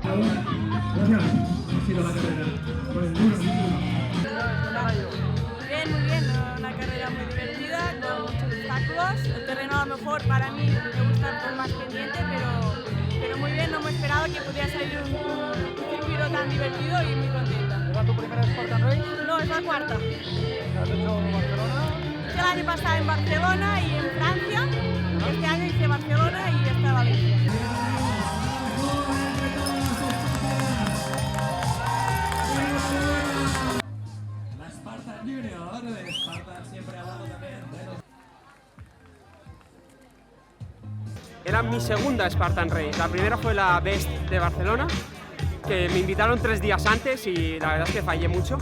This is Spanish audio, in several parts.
Gracias. Ha sido la carrera. Bien, muy bien, una carrera muy divertida, con muchos obstáculos. El terreno a lo mejor para mí me gusta un poco más pendiente, pero muy bien, no me esperaba que pudiera salir un circuito tan divertido y muy contenta. ¿Era tu primera Spartan Race? No, es la cuarta. ¿Has hecho Barcelona? Hice el año pasado en Barcelona y en Francia. Este año hice Barcelona y esta Valencia. La Spartan Junior, Spartan siempre hablando también de los... Era mi segunda Spartan Race. La primera fue la Best de Barcelona, que me invitaron 3 días antes y la verdad es que fallé mucho.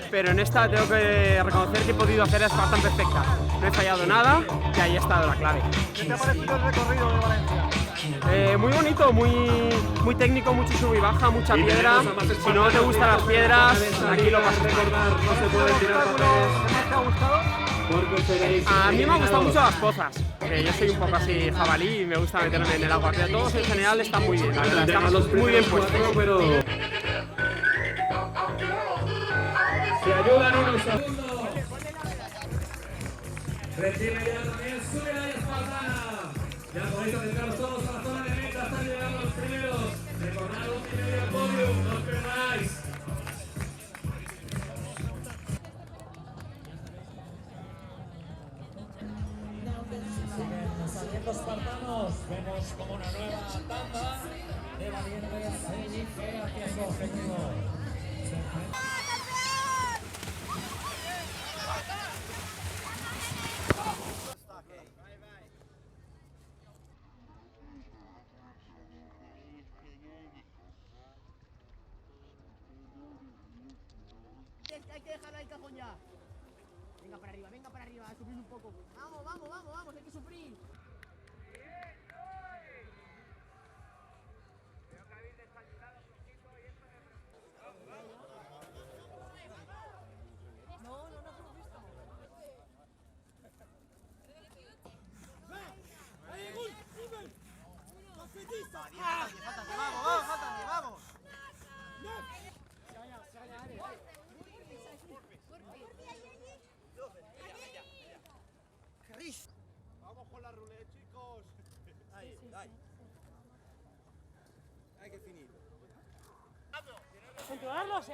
Pero en esta tengo que reconocer que he podido hacer la Spartan perfecta. No he fallado nada y ahí ha estado la clave. ¿Qué te ha parecido el recorrido de Valencia? Muy bonito, muy técnico, mucho sub y baja, mucha piedra. Si no te gustan las piedras, aquí lo pasas. No se puede tirar ¿Qué más te ha gustado? porque seréis... A mí me han gustado mucho las pozas. Yo soy un poco así jabalí y me gusta meterme en el agua. Pero todos en general están muy bien, la verdad, estamos muy bien puestos. Pero... Se ayudan unos segundos. Recibe ya también, sube la espartana. Ya podéis acercaros todos a la zona de meta, están llegando los primeros. Recordad 2,5 al podio, no os perdáis. Siguen saliendo espartanos, vemos como una nueva tanda de valientes se dirige hacia su objetivo. Hay que dejarlo ahí cajón ya. Venga para arriba, a sufrir un poco. Vamos, vamos, vamos, vamos, hay que sufrir. Vamos con la ruleta, chicos. Ahí. Hay que finir. Controlarlos, ¿eh?